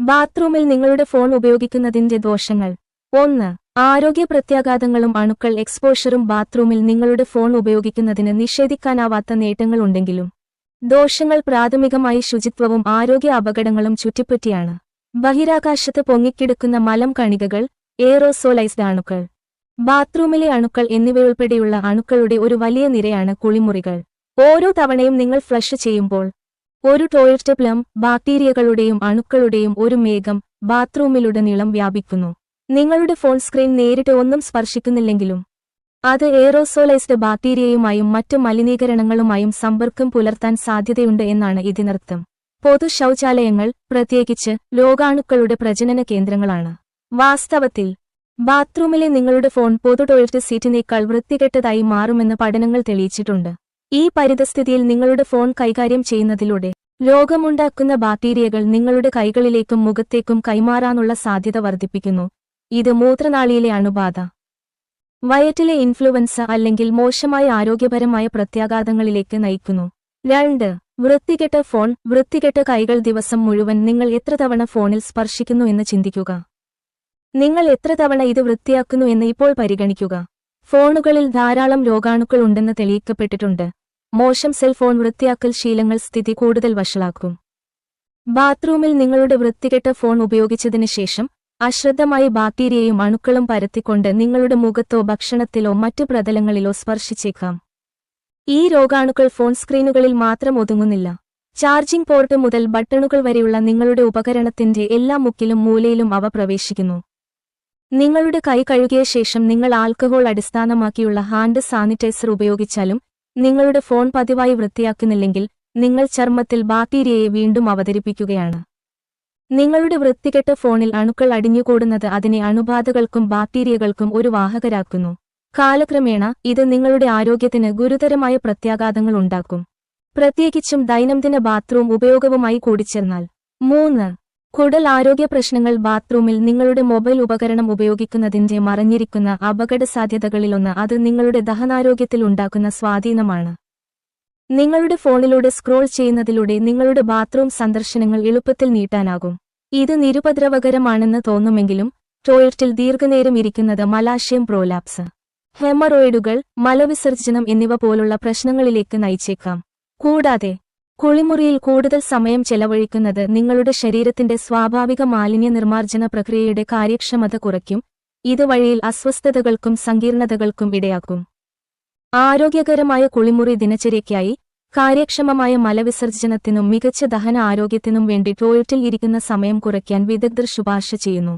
ബാത്റൂമിൽ നിങ്ങളുടെ ഫോൺ ഉപയോഗിക്കുന്നതിന്റെ ദോഷങ്ങൾ. 1. ആരോഗ്യ പ്രത്യാഘാതങ്ങളും അണുക്കൾ എക്സ്പോഷറും. ബാത്റൂമിൽ നിങ്ങളുടെ ഫോൺ ഉപയോഗിക്കുന്നതിന് നിഷേധിക്കാനാവാത്ത നേട്ടങ്ങളുണ്ടെങ്കിലും ദോഷങ്ങൾ പ്രാഥമികമായി ശുചിത്വവും ആരോഗ്യ അപകടങ്ങളും ചുറ്റിപ്പറ്റിയാണ്. ബഹിരാകാശത്ത് പൊങ്ങിക്കിടക്കുന്ന മലം കണികകൾ, എയറോസോലൈസ്ഡ് അണുക്കൾ, ബാത്റൂമിലെ അണുക്കൾ എന്നിവയുൾപ്പെടെയുള്ള അണുക്കളുടെ ഒരു വലിയ നിരയാണ് കുളിമുറികൾ. ഓരോ തവണയും നിങ്ങൾ ഫ്ലഷ് ചെയ്യുമ്പോൾ ഒരു ടോയ്ലറ്റ് പ്ലം ബാക്ടീരിയകളുടെയും അണുക്കളുടെയും ഒരു മേഘം ബാത്റൂമിലുടനീളം വ്യാപിക്കുന്നു. നിങ്ങളുടെ ഫോൺ സ്ക്രീൻ നേരിട്ട് ഒന്നും സ്പർശിക്കുന്നില്ലെങ്കിലും അത് എയറോസോലൈസ്ഡ് ബാക്ടീരിയയുമായും മറ്റു മലിനീകരണങ്ങളുമായും സമ്പർക്കം പുലർത്താൻ സാധ്യതയുണ്ട് എന്നാണ് ഇതിനർത്ഥം. പൊതു ശൗചാലയങ്ങൾ, പ്രത്യേകിച്ച് രോഗാണുക്കളുടെ പ്രജനന കേന്ദ്രങ്ങളാണ്. വാസ്തവത്തിൽ ബാത്റൂമിലെ നിങ്ങളുടെ ഫോൺ പൊതു ടോയ്ലറ്റ് സീറ്റിനേക്കാൾ വൃത്തികെട്ടതായി മാറുമെന്ന് പഠനങ്ങൾ തെളിയിച്ചിട്ടുണ്ട്. ഈ പരിതസ്ഥിതിയിൽ നിങ്ങളുടെ ഫോൺ കൈകാര്യം ചെയ്യുന്നതിലൂടെ രോഗമുണ്ടാക്കുന്ന ബാക്ടീരിയകൾ നിങ്ങളുടെ കൈകളിലേക്കും മുഖത്തേക്കും കൈമാറാനുള്ള സാധ്യത വർദ്ധിപ്പിക്കുന്നു. ഇത് മൂത്രനാളിയിലെ അണുബാധ, വയറ്റിലെ ഇൻഫ്ലുവൻസ അല്ലെങ്കിൽ മോശമായ ആരോഗ്യപരമായ പ്രത്യാഘാതങ്ങളിലേക്ക് നയിക്കുന്നു. 2. വൃത്തികെട്ട ഫോൺ, വൃത്തികെട്ട കൈകൾ. ദിവസം മുഴുവൻ നിങ്ങൾ എത്ര തവണ ഫോണിൽ സ്പർശിക്കുന്നു എന്ന് ചിന്തിക്കുക. നിങ്ങൾ എത്ര തവണ ഇത് വൃത്തിയാക്കുന്നു എന്ന് ഇപ്പോൾ പരിഗണിക്കുക. ഫോണുകളിൽ ധാരാളം രോഗാണുക്കൾ ഉണ്ടെന്ന് തെളിയിക്കപ്പെട്ടിട്ടുണ്ട്. മോശം സെൽഫോൺ വൃത്തിയാക്കൽ ശീലങ്ങൾ സ്ഥിതി കൂടുതൽ വഷളാക്കും. ബാത്റൂമിൽ നിങ്ങളുടെ വൃത്തികെട്ട ഫോൺ ഉപയോഗിച്ചതിന് ശേഷം അശ്രദ്ധമായി ബാക്ടീരിയയും അണുക്കളും പരത്തിക്കൊണ്ട് നിങ്ങളുടെ മുഖത്തോ ഭക്ഷണത്തിലോ മറ്റു പ്രതലങ്ങളിലോ സ്പർശിച്ചേക്കാം. ഈ രോഗാണുക്കൾ ഫോൺ സ്ക്രീനുകളിൽ മാത്രം ഒതുങ്ങുന്നില്ല. ചാർജിംഗ് പോർട്ട് മുതൽ ബട്ടണുകൾ വരെയുള്ള നിങ്ങളുടെ ഉപകരണത്തിന്റെ എല്ലാ മുക്കിലും മൂലയിലും അവ പ്രവേശിക്കുന്നു. നിങ്ങളുടെ കൈ കഴുകിയ ശേഷം നിങ്ങൾ ആൽക്കഹോൾ അടിസ്ഥാനമാക്കിയുള്ള ഹാൻഡ് സാനിറ്റൈസർ ഉപയോഗിച്ചാലും നിങ്ങളുടെ ഫോൺ പതിവായി വൃത്തിയാക്കുന്നില്ലെങ്കിൽ നിങ്ങൾ ചർമ്മത്തിൽ ബാക്ടീരിയയെ വീണ്ടും അവതരിപ്പിക്കുകയാണ്. നിങ്ങളുടെ വൃത്തികെട്ട ഫോണിൽ അണുക്കൾ അടിഞ്ഞുകൂടുന്നത് അതിനെ അണുബാധകൾക്കും ബാക്ടീരിയകൾക്കും ഒരു വാഹകരാക്കുന്നു. കാലക്രമേണ ഇത് നിങ്ങളുടെ ആരോഗ്യത്തിന് ഗുരുതരമായ പ്രത്യാഘാതങ്ങൾ ഉണ്ടാക്കും, പ്രത്യേകിച്ചും ദൈനംദിന ബാത്റൂം ഉപയോഗവുമായി കൂടിച്ചേർന്നാൽ. 3. കുടൽ ആരോഗ്യ പ്രശ്നങ്ങൾ. ബാത്റൂമിൽ നിങ്ങളുടെ മൊബൈൽ ഉപകരണം ഉപയോഗിക്കുന്നതിന്റെ മറഞ്ഞിരിക്കുന്ന അപകടസാധ്യതകളിലൊന്ന് അത് നിങ്ങളുടെ ദഹനാരോഗ്യത്തിൽ ഉണ്ടാക്കുന്ന സ്വാധീനമാണ്. നിങ്ങളുടെ ഫോണിലൂടെ സ്ക്രോൾ ചെയ്യുന്നതിലൂടെ നിങ്ങളുടെ ബാത്റൂം സന്ദർശനങ്ങൾ എളുപ്പത്തിൽ നീട്ടാനാകും. ഇത് നിരുപദ്രവകരമാണെന്ന് തോന്നുമെങ്കിലും ടോയ്ലറ്റിൽ ദീർഘനേരം ഇരിക്കുന്നത് മലാശയം, പ്രോലാപ്സ്, ഹെമറോയിഡുകൾ, മലവിസർജനം എന്നിവ പോലുള്ള പ്രശ്നങ്ങളിലേക്ക് നയിച്ചേക്കാം. കൂടാതെ കുളിമുറിയിൽ കൂടുതൽ സമയം ചെലവഴിക്കുന്നത് നിങ്ങളുടെ ശരീരത്തിന്റെ സ്വാഭാവിക മാലിന്യ നിർമ്മാർജ്ജന പ്രക്രിയയുടെ കാര്യക്ഷമത കുറയ്ക്കും. ഇത് വഴിയിൽ അസ്വസ്ഥതകൾക്കും സങ്കീർണതകൾക്കും ഇടയാക്കും. ആരോഗ്യകരമായ കുളിമുറി ദിനചര്യയ്ക്കായി കാര്യക്ഷമമായ മലവിസർജനത്തിനും മികച്ച ദഹന ആരോഗ്യത്തിനും വേണ്ടി ടോയ്ലറ്റിൽ ഇരിക്കുന്ന സമയം കുറയ്ക്കാൻ വിദഗ്ധർ ശുപാർശ ചെയ്യുന്നു.